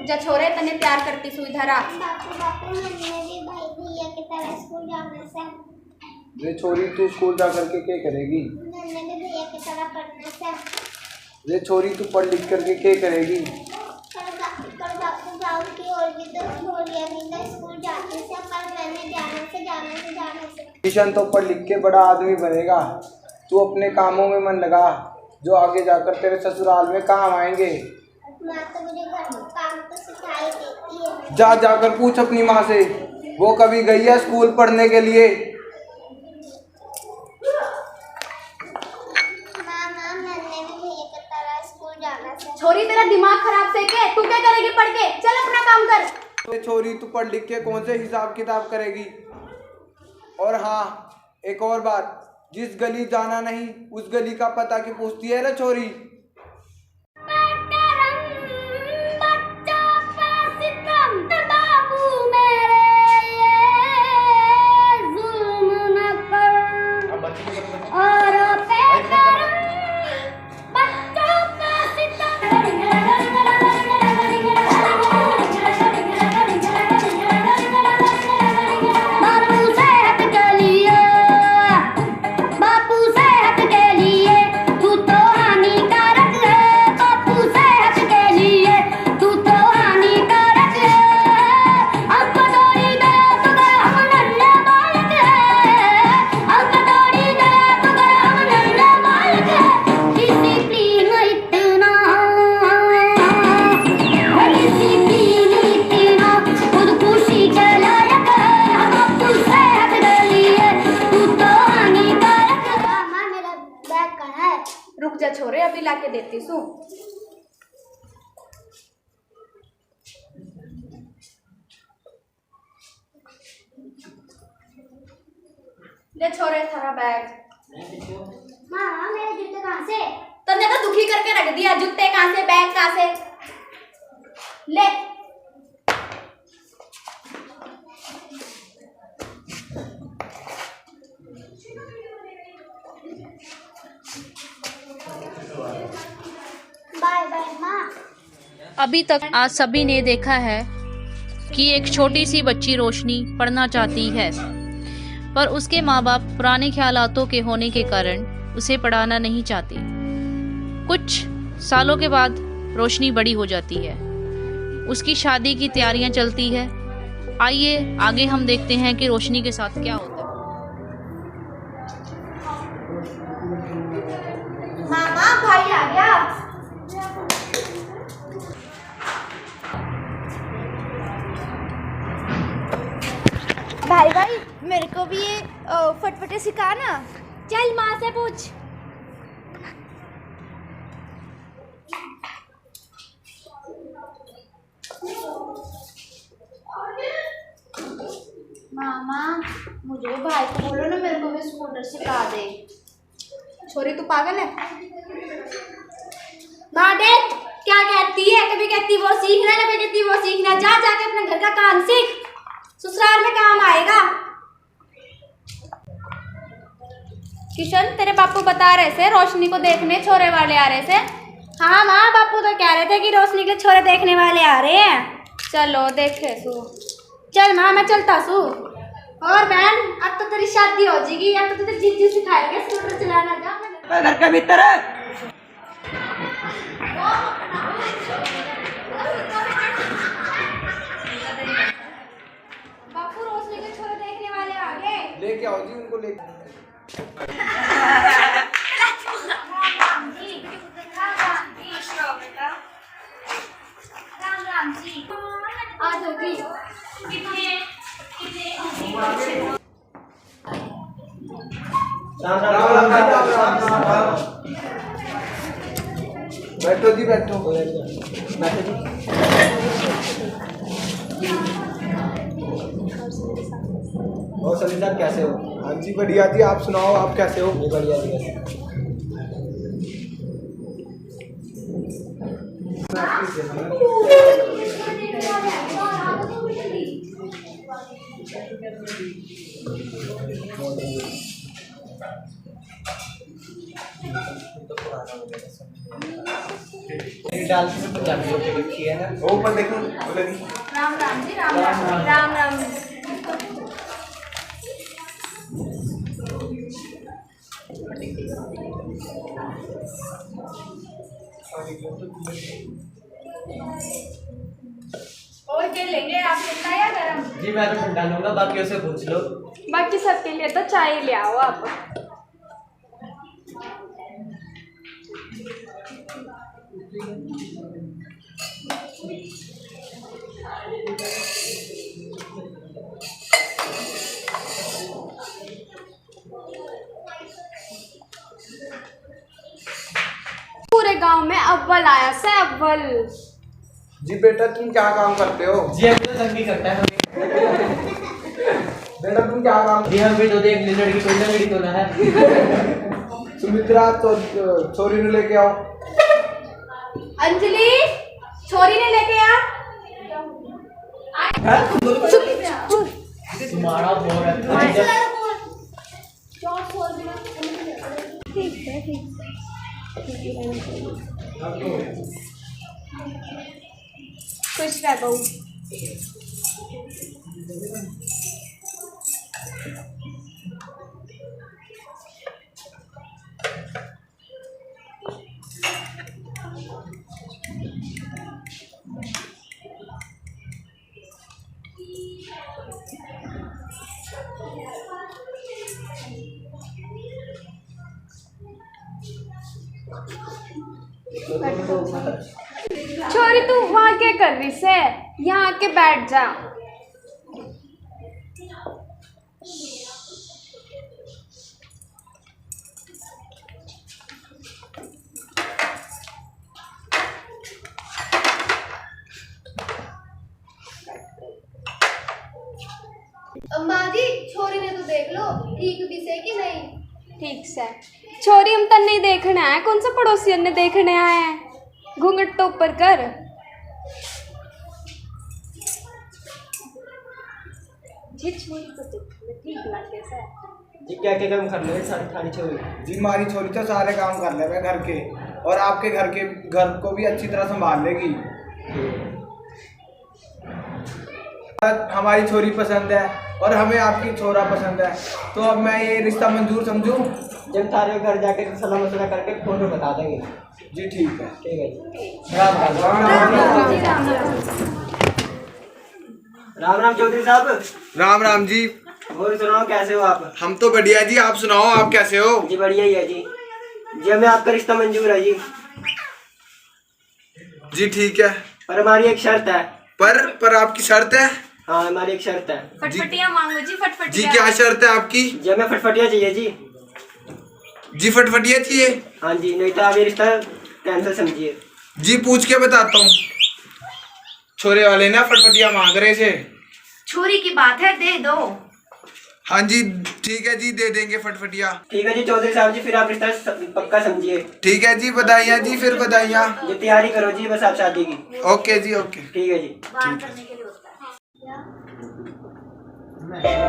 जा छोरे, तने प्यार करती सु इधर आ। बापू मैंने भी भाई भैया की तरह स्कूल जाने से। रे छोरी तू स्कूल जा करके क्या करेगी? मैंने भी भैया की तरह पढ़ने से। रे छोरी तू पढ़ लिख करके क्या करेगी? पर बापू गाँव की और भी तो छोरियां भी तो स्कूल जाती से, पर मैंने जाने से। किशन तो पढ़ लिख के बड़ा आदमी बनेगा। तू अपने कामों में मन लगा, जो आगे जाकर तेरे ससुराल में काम आएंगे। माँ तो मुझे घर में काम तो सिखाई देती है। जा जाकर पूछ अपनी माँ से, वो कभी गई है स्कूल पढ़ने के लिए? माँ मैंने भी भैया की तरह स्कूल जाना से। छोरी तेरा दिमाग खराब से के, तू क्या करेगी पढ़ के? चल अपना काम कर। रे छोरी तू पढ़ लिख के कौन से हिसाब किताब करेगी? और हाँ, एक और बात, जिस गली जाना नहीं उस गली का पता क्यों पूछती है रे छोरी? रुक जा छोरे, अभी लाके देती सू। ले छोरे थारा बैग। माँ मेरे जूते कहाँ से? तन्ने तो दुखी करके रख दिया, जूते कहाँ से, बैग कहाँ से? ले बाय बाय माँ। अभी तक आज सभी ने देखा है कि एक छोटी सी बच्ची रोशनी पढ़ना चाहती है, पर उसके माँ बाप पुराने ख्यालातों के होने के कारण उसे पढ़ाना नहीं चाहते। कुछ सालों के बाद रोशनी बड़ी हो जाती है, उसकी शादी की तैयारियां चलती है। आइए आगे हम देखते हैं कि रोशनी के साथ क्या होता है। मामा भाई आ गया। भाई मेरे को भी ये फटफटे सिखा ना। चल माँ से पूछ। मामा मुझे भाई को बोलो ना, मेरे को भी स्कूटर सिखा दे। छोरी तू पागल है? माँ देख क्या कहती है, कभी कहती वो सीखना, कभी कहती वो सीखना। जा जाके अपने घर का काम सीख, ससुराल में काम आएगा। किशन तेरे बापू बता रहे थे रोशनी को देखने छोरे वाले आ रहे थे। हाँ माँ, बापू तो कह रहे थे कि रोशनी के छोरे देखने वाले आ रहे हैं। चलो देखे सू। चल माँ मैं चलता सू। और बहन अब तो तेरी शादी हो जाएगी, अब तो तुझे जीजू सिखाएंगे स्कूटर चलाना। जा घर के भीतर है। बापू रोशनी के छोरे देखने वाले आ गए। लेके आओ जी उनको, लेके। राम जी आ जाओगी। बैठो जी बैठो। और सलीम साहब कैसे हो? हाँ जी बढ़िया जी, आप सुनाओ, आप कैसे हो? बढ़िया जी। खाना वगैरह सब डाल के पंजाबी रोटी रखी है ना। वो ऊपर देखो लगी। राम राम जी, राम राम राम राम। और क्या लेंगे आप, ठंडा या गरम? जी मैं तो ठंडा लूंगा, बाकियों से पूछ लो। बाकी सबके लिए तो चाय ले आओ आप। पूरे गांव में अव्वल आया से अव्वल। जी बेटा तुम क्या काम करते हो? जी अभी तो तंग ही करता है हमें। बेटा तुम क्या काम? जी हम भी तो देख लड़की तोला है। सुमित्रा तो छोरी ने लेके आओ। अंजलि छोरी ने लेके आ। तुम्हारा बोल है। खुश रह बहू। छोरी तू वहाँ क्या कर रही से? यहाँ आके बैठ जा। अम्मा जी छोरी ने तो देख लो ठीक भी से कि नहीं। ठीक से छोरी हम तन नहीं देखने आए, कौन सा पड़ोसियन ने देखने आए हैं। घूंघट तो ऊपर कर। जी छोरी को ठीक लगे से। जी क्या क्या काम कर ले सारी थारी छोरी? जी हमारी छोरी तो सारे काम कर ले घर के, और आपके घर को भी अच्छी तरह संभाल लेगी। हमारी छोरी पसंद है और हमें आपकी छोरा पसंद है, तो अब मैं ये रिश्ता मंजूर समझूं? जब थारे घर जाके सलाह मशवरा करके फोन पे बता देंगे। जी ठीक है। ठीक है जी। राम राम चौधरी साहब। राम राम जी। और सुनाओ कैसे हो आप? हम तो बढ़िया जी, आप सुनाओ आप कैसे हो? जी बढ़िया ही है जी। जी हमें आपका रिश्ता मंजूर है जी। जी ठीक है, पर हमारी एक शर्त है। पर आपकी शर्त है? हाँ हमारी एक शर्त है। फटफटिया मांगो जी, फटफटिया। जी क्या शर्त है आपकी? जी हमें फटफटिया चाहिए जी। जी फटफटिया चाहिए? हाँ जी, नहीं तो आप ये रिश्ता कैंसिल समझिए। जी पूछ के बताता हूँ। छोरे वाले ना फटफटिया मांग रहे थे। छोरी की बात है, दे दो। हाँ जी ठीक है जी, दे देंगे फटफटिया। ठीक है जी चौधरी साहब जी, फिर आप रिश्ता पक्का समझिए। ठीक है जी, बधाइयाँ जी, फिर बधाइयाँ। जी तैयारी करो जी बस आप शादी की। ओके जी ओके। ठीक है जी। बात करने के लिए होता है।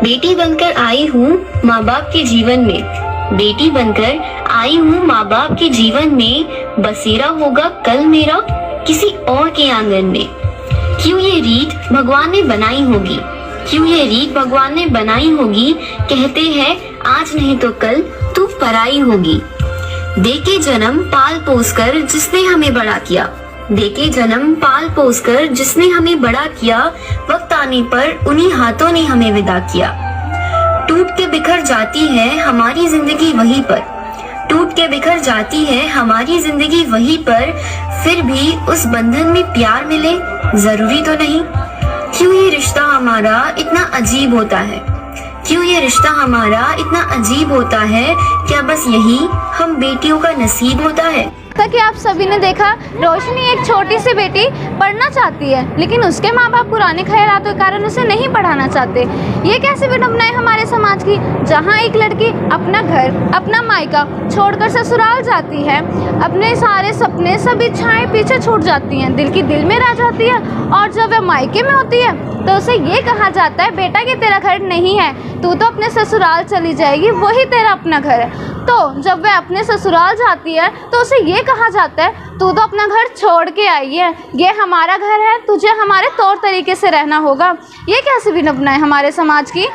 बेटी बनकर आई हूँ माँ बाप के जीवन में, बेटी बनकर आई हूँ माँ बाप के जीवन में, बसेरा होगा कल मेरा किसी और के आंगन में। क्यों ये रीत भगवान ने बनाई होगी, क्यों ये रीत भगवान ने बनाई होगी, कहते हैं आज नहीं तो कल तू पराई होगी। देके जन्म पाल पोस कर जिसने हमें बड़ा किया, देके जन्म पाल पोस कर जिसने हमें बड़ा किया, वक्त आने पर उन्हीं हाथों ने हमें विदा किया। टूट के बिखर जाती है हमारी जिंदगी वहीं पर, टूट के बिखर जाती है हमारी जिंदगी वहीं पर, फिर भी उस बंधन में प्यार मिले जरूरी तो नहीं। क्यों ये रिश्ता हमारा इतना अजीब होता है, क्यों ये रिश्ता हमारा इतना अजीब होता है, क्या बस यही हम बेटियों का नसीब होता है। जैसा कि आप सभी ने देखा, रोशनी एक छोटी सी बेटी पढ़ना चाहती है, लेकिन उसके माँ बाप पुराने ख्यालातों के कारण उसे नहीं पढ़ाना चाहते। ये कैसी विडंबना है हमारे समाज की, जहाँ एक लड़की अपना घर, अपना मायका छोड़कर ससुराल जाती है, अपने सारे सपने सब इच्छाएं पीछे छूट जाती हैं, दिल की दिल में रह जाती है, और जब वह मायके में होती है तो उसे ये कहा जाता है बेटा कि तेरा घर नहीं है, तू तो अपने ससुराल चली जाएगी, वही तेरा अपना घर है। तो जब वह अपने ससुराल जाती है तो उसे ये कहा जाता है तू तो अपना घर छोड़ के आई है, ये हमारा घर है, तुझे हमारे तौर तरीके से रहना होगा। ये कैसे भी नपना है हमारे समाज की,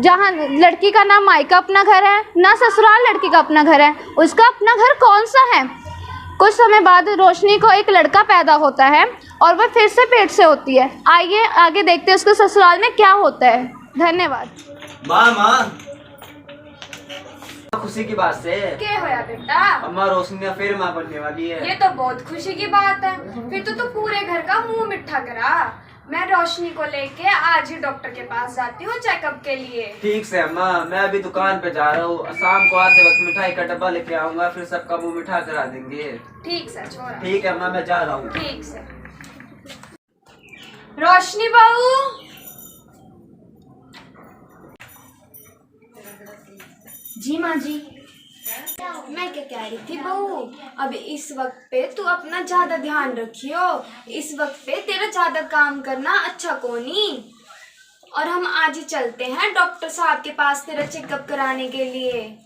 जहाँ लड़की का ना मायका अपना घर है ना ससुराल लड़की का अपना घर है, उसका अपना घर कौन सा है। कुछ समय बाद रोशनी को एक लड़का पैदा होता है और वह फिर से पेट से होती है। आइए आगे देखते हैं उसके ससुराल में क्या होता है। धन्यवाद। माँ खुशी की बात से क्या होया बेटा? अम्मा रोशनी फिर माँ बनने वाली है। ये तो बहुत खुशी की बात है, फिर तो तू पूरे घर का मुंह मिठा करा। मैं रोशनी को लेके आज ही डॉक्टर के पास जाती हूँ चेकअप के लिए। ठीक से अम्मा, मैं अभी दुकान पे जा रहा हूँ, शाम को आते वक्त मिठाई का डब्बा लेके आऊंगा, फिर सबका मुंह मिठा करा देंगे। ठीक सर छोरा। ठीक है अम्मा, मैं जा रहा हूँ। ठीक सर। रोशनी बहू, जी माँ जी। मैं क्या कह रही थी बहू, अब इस वक्त पे तू अपना ज्यादा ध्यान रखियो। इस वक्त पे तेरा ज्यादा काम करना अच्छा को नहीं। और हम आज ही चलते हैं डॉक्टर साहब के पास तेरा चेकअप कराने के लिए।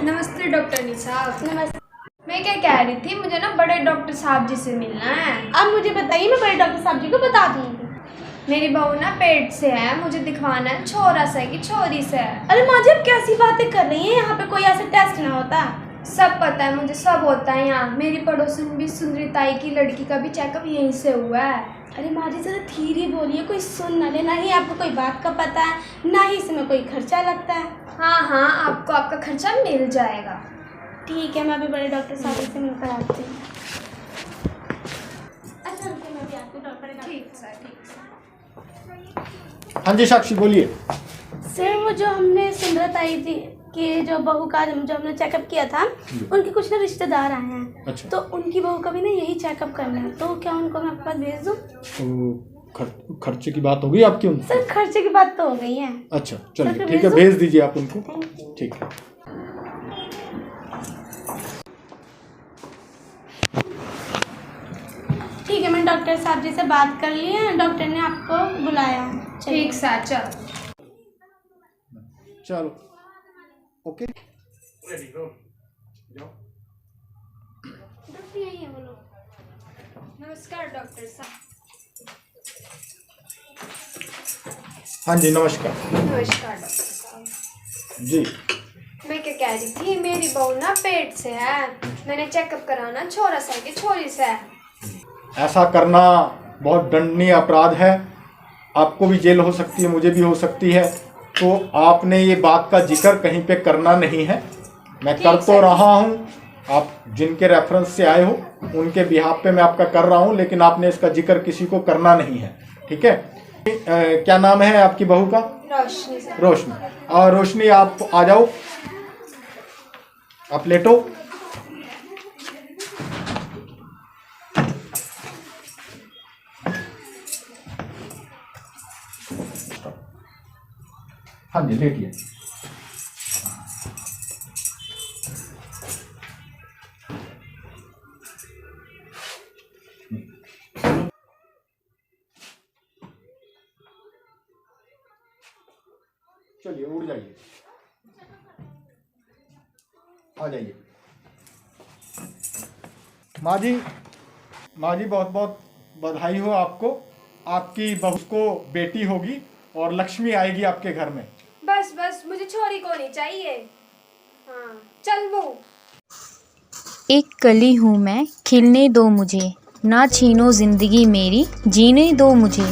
नमस्ते डॉक्टर साहब। नमस्ते। मैं क्या कह रही थी, मुझे ना बड़े डॉक्टर साहब जी से मिलना है। अब मुझे बताइए, मैं बड़े डॉक्टर साहब जी को बता दूंगी। मेरी बहू ना पेट से है, मुझे दिखवाना है छोरा से कि छोरी से है। अरे माँ जी, आप कैसी बातें कर रही हैं? यहाँ पे कोई ऐसा टेस्ट ना होता। सब पता है मुझे, सब होता है यहाँ। मेरी पड़ोसन भी सुंदरीताई की लड़की का भी चेकअप यहीं से हुआ है। अरे माँ जी, जरा धीरे बोलिए, कोई सुन ना ले। ना ही आपको कोई बात का पता है, ना ही इसमें कोई खर्चा लगता है। हाँ हाँ, आपको आपका खर्चा मिल जाएगा। ठीक है, मैं अभी बड़े डॉक्टर साहब से मिलकर आती हूँ। अच्छा रुकिए, मैं भी आती हूँ डॉक्टर के। ठीक सर, ठीक सर। हाँ जी साक्षी बोलिए। सर, वो जो हमने सुंदरताई जी की जो बहू का जो हमने चेकअप किया था, उनके कुछ ना रिश्तेदार आए हैं। अच्छा। तो उनकी बहू का भी ना यही चेकअप करना है, तो क्या उनको मैं आपके पास भेज दूँ? तो खर्चे की बात हो गई आपकी उनसे? सर, खर्चे की बात तो हो गई है। अच्छा चलिए, सर, ठीक है, भेज दीजिए आप उनको। Thank you. ठीक है। ठीक है, मैं डॉक्टर साहब जी से बात कर ली है, डॉक्टर ने आपको बुलाया है। चलिए। ठीक सर, चलो। चलो ओके, रेडी हो जाओ। डॉक्टर यही है, बोलो। नमस्कार डॉक्टर साहब। हाँ जी नमस्कार। नमस्कार डॉक्टर साहब। जी मैं क्या कह रही थी, मेरी बहू ना पेट से है, मैंने चेकअप कराना छोरा से कि छोरी से है। ऐसा करना बहुत दंडनीय अपराध है, आपको भी जेल हो सकती है, मुझे भी हो सकती है। तो आपने ये बात का जिक्र कहीं पे करना नहीं है। मैं कर तो रहा हूँ, आप जिनके रेफरेंस से आए हो उनके बिहाफ पे मैं आपका कर रहा हूँ, लेकिन आपने इसका जिक्र किसी को करना नहीं है, ठीक है? क्या नाम है आपकी बहू का? रोशनी सर। रोशनी। और रोशनी आप आ जाओ, आप लेटो। हाँ जी लेटिए। चलिए उठ जाइए, आ जाइए। माँ जी बहुत बहुत बधाई हो आपको, आपकी बहू को बेटी होगी और लक्ष्मी आएगी आपके घर में। बस बस, मुझे छोरी को नहीं चाहिए। हाँ चल वो। एक कली हूँ मैं, खिलने दो मुझे, ना छीनो ज़िंदगी मेरी, जीने दो मुझे।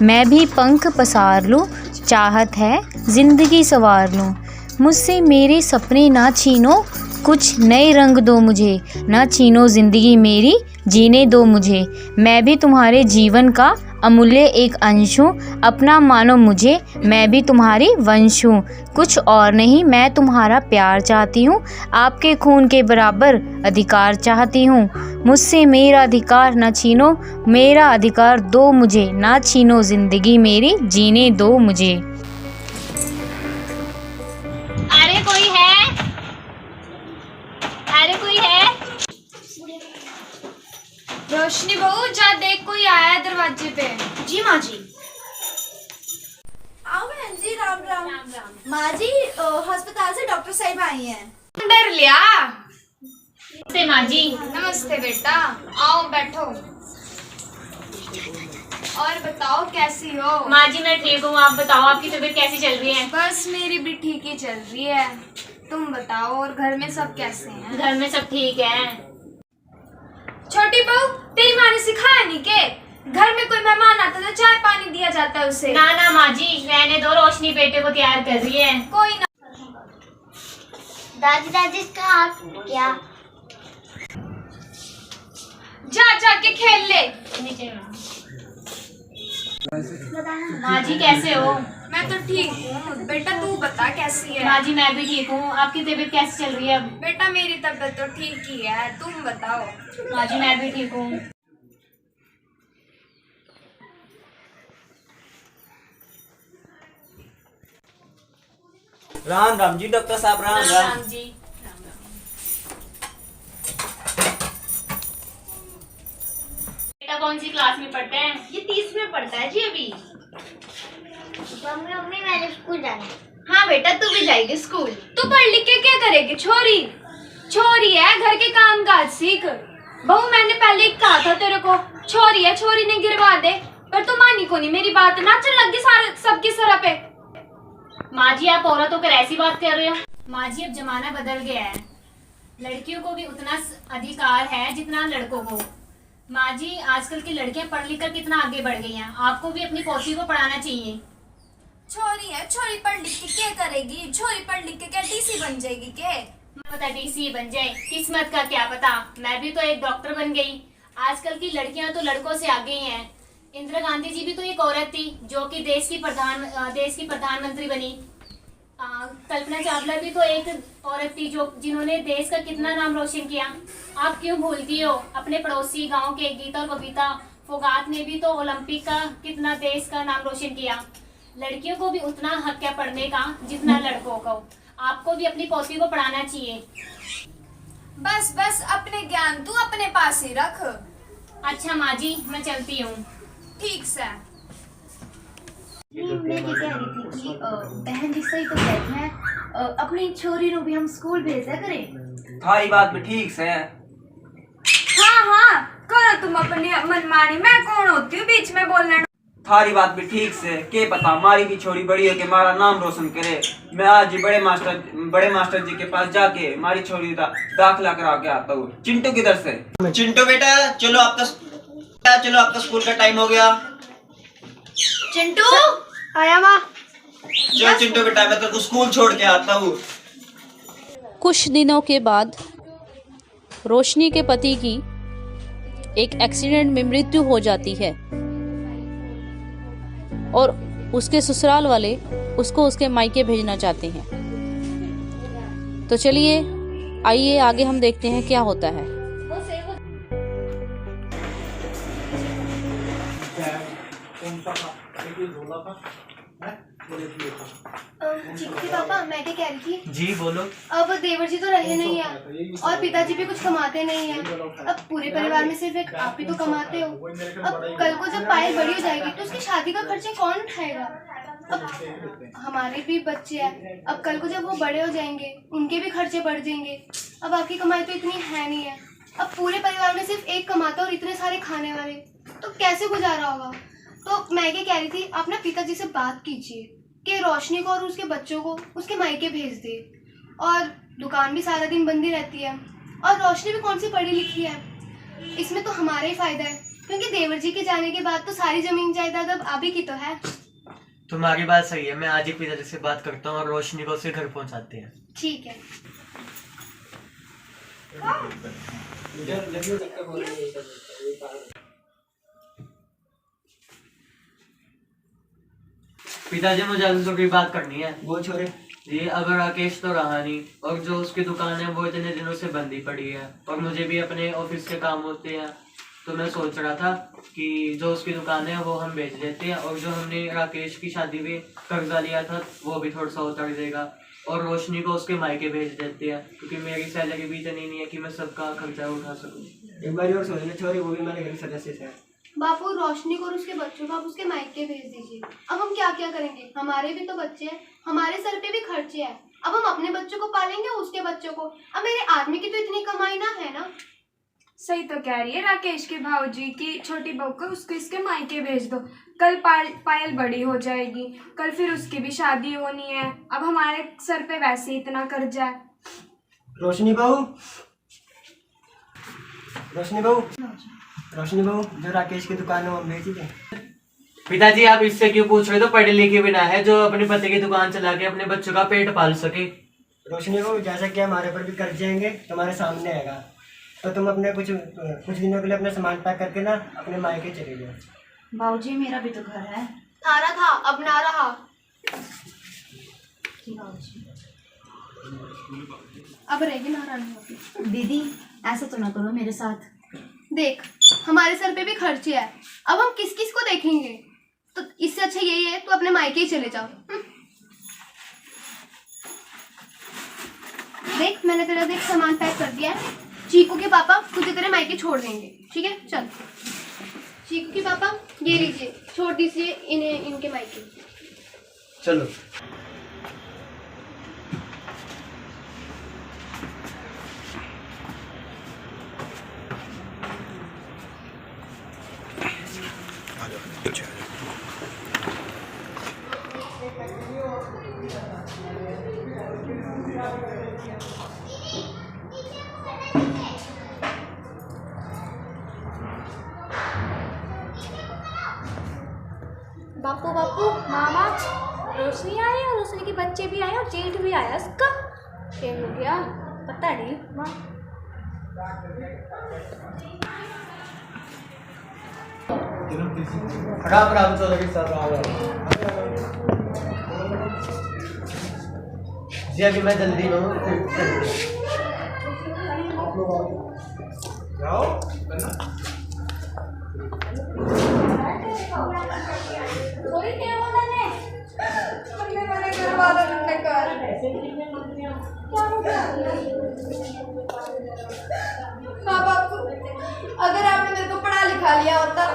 मैं भी पंख पसार लूँ, चाहत है ज़िंदगी संवार लूँ। मुझसे मेरे सपने ना छीनो, कुछ नए रंग दो मुझे। ना छीनो ज़िंदगी मेरी, जीने दो मुझे। मैं भी तुम्हारे जीवन का अमूल्य एक अंश हूँ, अपना मानो मुझे, मैं भी तुम्हारी वंश हूँ। कुछ और नहीं, मैं तुम्हारा प्यार चाहती हूँ, आपके खून के बराबर अधिकार चाहती हूँ। मुझसे मेरा अधिकार न छीनो, मेरा अधिकार दो मुझे। ना छीनो ज़िंदगी मेरी, जीने दो मुझे। अरे कोई है? अरे कोई है? रोशनी बहू जा देख, कोई आया है दरवाजे पे। जी माँ जी। आओ बहन जी, राम राम। माँ जी अस्पताल से डॉक्टर साहब आई हैं। डर लिया। नमस्ते माँ जी। नमस्ते बेटा, आओ बैठो। और बताओ कैसी हो? माँ जी मैं ठीक हूँ, आप बताओ आपकी तबीयत कैसी चल रही है? बस मेरी भी ठीक ही चल रही है। तुम बताओ, और घर में सब कैसे हैं? घर में सब ठीक है। छोटी बहू, तेरी माँ ने सिखाया नहीं के घर में कोई मेहमान आता तो चाय पानी दिया जाता है उसे? ना ना माँ जी, रहने दो, रोशनी बेटे को तैयार कर रही है। कोई ना। दादी दादी इसका हाथ क्या? जा जाके खेल ले। नीचे माँ जी कैसे हो? मैं तो ठीक हूँ बेटा, तू बता कैसी है? माँ जी मैं भी ठीक हूँ, आपकी तबीयत कैसी चल रही है अब? बेटा मेरी तबीयत तो ठीक ही है, तुम बताओ। माँ जी मैं भी ठीक हूँ। राम राम जी डॉक्टर साहब, राम राम। राम जी। बेटा कौन सी क्लास में पढ़ते हैं? ये 30 में पढ़ता है जी अभी। मम्मी मम्मी मैंने स्कूल जाना है। हाँ बेटा तू भी जाएगी स्कूल। तू पढ़ लिख के क्या करेगी? छोरी छोरी है, घर के काम काज सीख। बहू मैंने पहले ही कहा था तेरे को, छोरी है, छोरी ने गिरवा दे, पर तू मानी को नहीं मेरी बात। ना चल लग गई सारे सबकी सर पे। माँ जी आप औरतों कर ऐसी बात कर रहे हो? माँ जी अब जमाना बदल गया है, लड़कियों को भी उतना अधिकार है जितना लड़कों को। माँ जी आजकल की लड़कियां पढ़ लिख कर कितना आगे बढ़ गई हैं, आपको भी अपनी पोती को पढ़ाना चाहिए। छोरी है, छोरी पढ़ लिख के क्या करेगी? छोरी पढ़ लिख के क्या डीसी बन जाएगी के? पता डीसी बन जाए, किस्मत का क्या पता। मैं भी तो एक डॉक्टर बन गई। आजकल की लड़कियां तो लड़कों से आगे ही हैं। इंदिरा गांधी जी भी तो एक औरत थी जो कि देश की प्रधानमंत्री बनी। कल्पना चावला भी तो एक औरत थी जिन्होंने देश का कितना नाम रोशन किया। आप क्यों भूलती हो? अपने पड़ोसी गांव के गीता और बबीता फोगाट ने भी तो ओलंपिक का कितना देश का नाम रोशन किया। लड़कियों को भी उतना हक है पढ़ने का जितना लड़कों को। आपको भी अपनी पोती को पढ़ाना चाहिए। बस बस अपने ज्ञान तू अपने पास ही रख। अच्छा माँ जी मैं चलती हूँ। ठीक से। मैं ये कह रही थी कि बहन जी सही तो कहते हैं, अपनी छोरी को भी हम स्कूल भेजा करें। थारी बात भी ठीक से है। हाँ हाँ करो तुम अपनी मनमानी, मैं कौन होती हूँ बीच में बोलने? थारी बात भी ठीक से, के पता हमारी भी छोरी बड़ी है कि हमारा नाम रोशन करे। मैं आज ही बड़े मास्टर जी के पास जाके हमारी छोरी का दाखिला करा के आता हूँ। चिंटू किधर से? चिंटू बेटा चलो आपका स्कूल का टाइम हो गया। चिंटू आया माँ। चलो चिंटू बेटा मैं तेरे को स्कूल छोड़ के आता हूँ। कुछ दिनों के बाद रोशनी के पति की एक एक्सीडेंट में मृत्यु हो जाती है और उसके ससुराल वाले उसको उसके मायके भेजना चाहते हैं। तो चलिए आइए आगे हम देखते हैं क्या होता है। जी पापा मैं क्या कह रही थी, जी बोलो। अब देवर जी तो रहे नहीं है और पिताजी भी कुछ कमाते नहीं है। अब पूरे परिवार में सिर्फ एक आप ही तो कमाते हो। अब कल को जब पायल बड़ी हो जाएगी तो उसकी शादी का खर्चा कौन उठाएगा? अब हमारे भी बच्चे हैं, अब कल को जब वो बड़े हो जाएंगे उनके भी खर्चे बढ़ जाएंगे। अब आपकी कमाई तो इतनी है नहीं है। अब पूरे परिवार में सिर्फ एक कमाता और इतने सारे खाने वाले, तो कैसे गुजारा होगा? तो मैं क्या कह रही थी, आप ना पिताजी से बात कीजिए कि रोशनी को और उसके बच्चों को उसके मायके भेज दे। और दुकान भी सारा दिन बंदी रहती है और रोशनी भी कौन सी पढ़ी लिखी है। इसमें तो हमारा ही फायदा है, क्योंकि देवर जी के जाने के बाद तो सारी जमीन जायदाद अब आप ही की तो है। तुम्हारी बात सही है, मैं आज ही पिताजी से बात करता हूँ और रोशनी को उसके घर पहुँचाते हैं। ठीक है। पिताजी मुझे आपसे कोई बात करनी है। वो छोरे जी अब राकेश तो रहा नहीं और जो उसकी दुकान है वो इतने दिनों से बंदी पड़ी है और मुझे भी अपने ऑफिस के काम होते हैं। तो मैं सोच रहा था कि जो उसकी दुकान है वो हम बेच देते हैं और जो हमने राकेश की शादी में कर्जा लिया था वो भी थोड़ा सा उतर देगा और रोशनी को उसके मायके भेज देते हैं, क्योंकि मेरी सैलरी भी इतनी नहीं है कि मैं सबका खर्चा उठा सकूं। एक बार और सोचने छोरी, वो भी हमारे घर के सदस्य से। बापू, रोशनी को और उसके बच्चों को आप उसके मायके भेज दीजिए। अब हम क्या क्या करेंगे, हमारे भी तो बच्चे हैं, हमारे सर पे भी खर्चे हैं। अब हम अपने बच्चों को पालेंगे, उसके बच्चों को। अब मेरे आदमी की तो इतनी कमाई ना है ना। सही तो कह रही है राकेश के भाऊजी की छोटी बहू को उसको इसके मायके भेज दो। कल पायल बड़ी हो जाएगी, कल फिर उसकी भी शादी होनी है। अब हमारे सर पे वैसे ही इतना कर्जा है। रोशनी बहू, रोशनी बहू, रोशनी बहू, जो राकेश की दुकान है वो हम बेच दें। पिताजी आप इससे क्यों पूछ रहे हो? तो पढ़े लिखे बिना है जो अपने पति की दुकान चला के अपने बच्चों का पेट पाल सके। रोशनी बहू, जैसा कि हमारे पर भी कर्जे आएंगे तुम्हारे सामने आएगा, तो तुम अपने कुछ दिनों के लिए अपना सामान पैक करके ना अपने मायके चले जाओ। भाऊजी मेरा भी तो घर है। थारा था, अब ना रहा। अब रहेगी महारानी। दीदी ऐसा तो ना करो मेरे साथ। देख, हमारे सर पे भी खर्चे है, अब हम किस किस को देखेंगे? तो इससे अच्छा यही है, तू अपने मायके ही चले जाओ। देख, मैंने तेरा देख सामान पैक कर दिया है। चीकू के पापा तुझे तेरे मायके छोड़ देंगे, ठीक है? चल चीकू के पापा, ये लीजिए, छोड़ दीजिए इन्हें इनके मायके। चलो। बापू बापू, मामा, रोशनी आई और रोशनी के बच्चे भी आए और जेठ भी आया उसका। क्या हो गया पता नहीं माँ। राम राम चौधरी साहब। जी अभी मैं जल्दी में हूँ। हाँ बापू, अगर आपने मेरे को पढ़ा लिखा लिया होता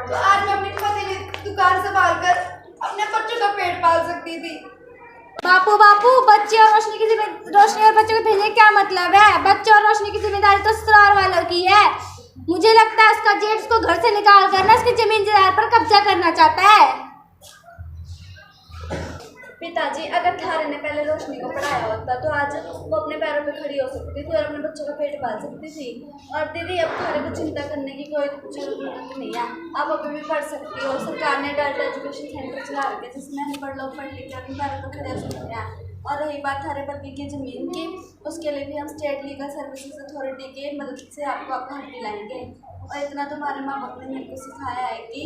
तो आज मैं अपनी पति की दुकान संभाल कर अपने बच्चों का पेट पाल सकती थी। बापू बापू, बच्चे और रोशनी की रोशनी और बच्चों को भेजने क्या मतलब है? बच्चे और रोशनी की जिम्मेदारी तो ससुराल वालों की है। मुझे लगता है उसका जेठ उसको घर से निकाल कर ना उसकी जमीन जायदाद पर कब्जा करना चाहता है। पिताजी, अगर थारे ने पहले रोशनी को पढ़ाया होता तो आज वो अपने पैरों पे खड़ी हो सकती थी और अपने बच्चों का पेट पाल सकती थी। और दीदी, अब थारे को चिंता करने की कोई जरूरत नहीं है, आप अभी भी पढ़ सकती हो। सरकार ने डाटा एजुकेशन सेंटर चला रखे जिसमें अनपढ़ लोग पढ़ लिख कर अपने पैरों पर खड़े हो सकते हैं। और रही बात थारे पति की ज़मीन की, उसके लिए भी हम स्टेट लीगल सर्विसेज अथॉरिटी की मदद से आपको आपका हक दिलाएंगे। और इतना तो हमारे माँ बाप ने मेरे को सिखाया है कि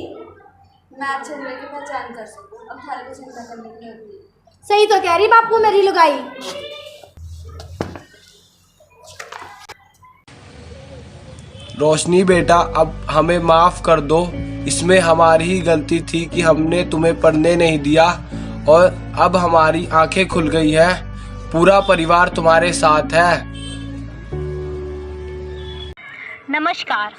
मैं अच्छे बुरे की पहचान कर सकूँ। अब थारे को चिंता करने की नहीं होती। सही तो कह रही बापू मेरी लुगाई। रोशनी बेटा, अब हमें माफ़ कर दो, इसमें हमारी ही गलती थी कि हमने तुम्हें पढ़ने नहीं दिया और अब हमारी आंखें खुल गई है। पूरा परिवार तुम्हारे साथ है। नमस्कार।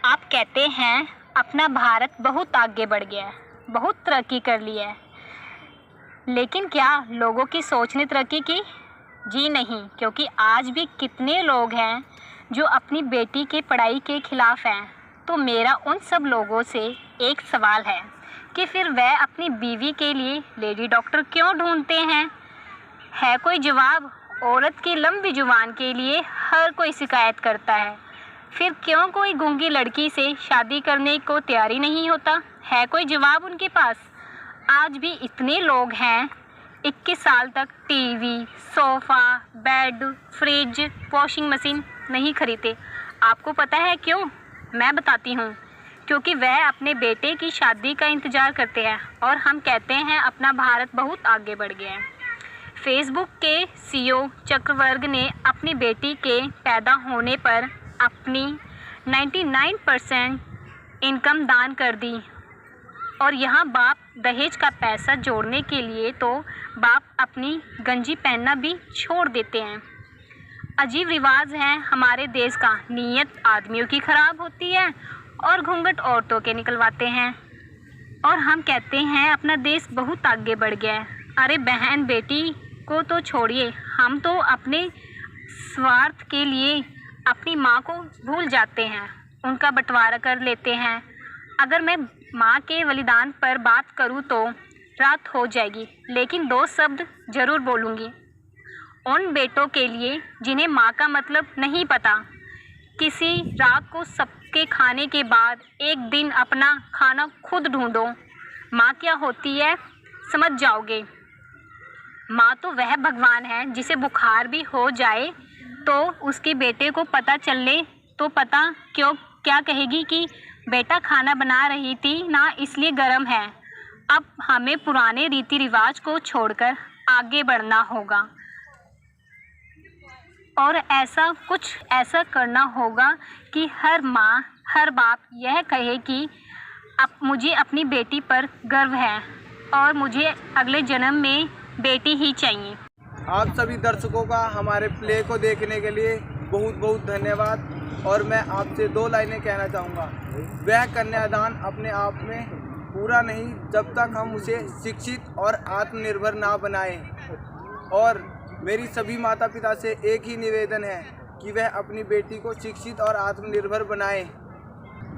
आप कहते हैं अपना भारत बहुत आगे बढ़ गया है, बहुत तरक्की कर ली है, लेकिन क्या लोगों की सोच ने तरक्की की? जी नहीं, क्योंकि आज भी कितने लोग हैं जो अपनी बेटी के पढ़ाई के खिलाफ हैं। तो मेरा उन सब लोगों से एक सवाल है कि फिर वह अपनी बीवी के लिए लेडी डॉक्टर क्यों ढूंढते हैं? है कोई जवाब? औरत की लंबी जुबान के लिए हर कोई शिकायत करता है। फिर क्यों कोई गूंगी लड़की से शादी करने को तैयारी नहीं होता? है कोई जवाब उनके पास? आज भी इतने लोग हैं 21 साल तक TV, sofa, bed, fridge, washing machine नहीं खरीदते। आपको पता है क्यों? मैं बताती हूँ। क्योंकि वह अपने बेटे की शादी का इंतज़ार करते हैं और हम कहते हैं अपना भारत बहुत आगे बढ़ गया है। फेसबुक के CEO चक्रवर्ग ने अपनी बेटी के पैदा होने पर अपनी 99% इनकम दान कर दी। और यहाँ बाप दहेज का पैसा जोड़ने के लिए तो बाप अपनी गंजी पहनना भी छोड़ देते हैं। अजीब रिवाज है हमारे देश का। नीयत आदमियों की खराब होती है और घूंघट औरतों के निकलवाते हैं, और हम कहते हैं अपना देश बहुत आगे बढ़ गया है। अरे बहन बेटी को तो छोड़िए, हम तो अपने स्वार्थ के लिए अपनी माँ को भूल जाते हैं, उनका बंटवारा कर लेते हैं। अगर मैं माँ के बलिदान पर बात करूँ तो रात हो जाएगी, लेकिन 2 शब्द ज़रूर बोलूँगी उन बेटों के लिए जिन्हें माँ का मतलब नहीं पता। किसी रात को सबके खाने के बाद एक दिन अपना खाना खुद ढूंढो। माँ क्या होती है समझ जाओगे। माँ तो वह भगवान है जिसे बुखार भी हो जाए तो उसके बेटे को पता चले तो पता क्या कहेगी कि बेटा खाना बना रही थी ना, इसलिए गर्म है। अब हमें पुराने रीति रिवाज को छोड़कर आगे बढ़ना होगा और ऐसा करना होगा कि हर माँ हर बाप यह कहे कि अब मुझे अपनी बेटी पर गर्व है और मुझे अगले जन्म में बेटी ही चाहिए। आप सभी दर्शकों का हमारे प्ले को देखने के लिए बहुत बहुत धन्यवाद। और मैं आपसे 2 लाइनें कहना चाहूँगा। वह कन्यादान अपने आप में पूरा नहीं जब तक हम उसे शिक्षित और आत्मनिर्भर ना बनाएं। और मेरी सभी माता पिता से एक ही निवेदन है कि वह अपनी बेटी को शिक्षित और आत्मनिर्भर बनाएं।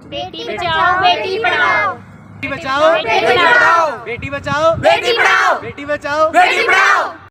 बेटी बचाओ बेटी पढ़ाओ। बेटी बचाओ बेटी पढ़ाओ। बेटी बचाओ बेटी पढ़ाओ। बेटी बचाओ बेटी पढ़ाओ।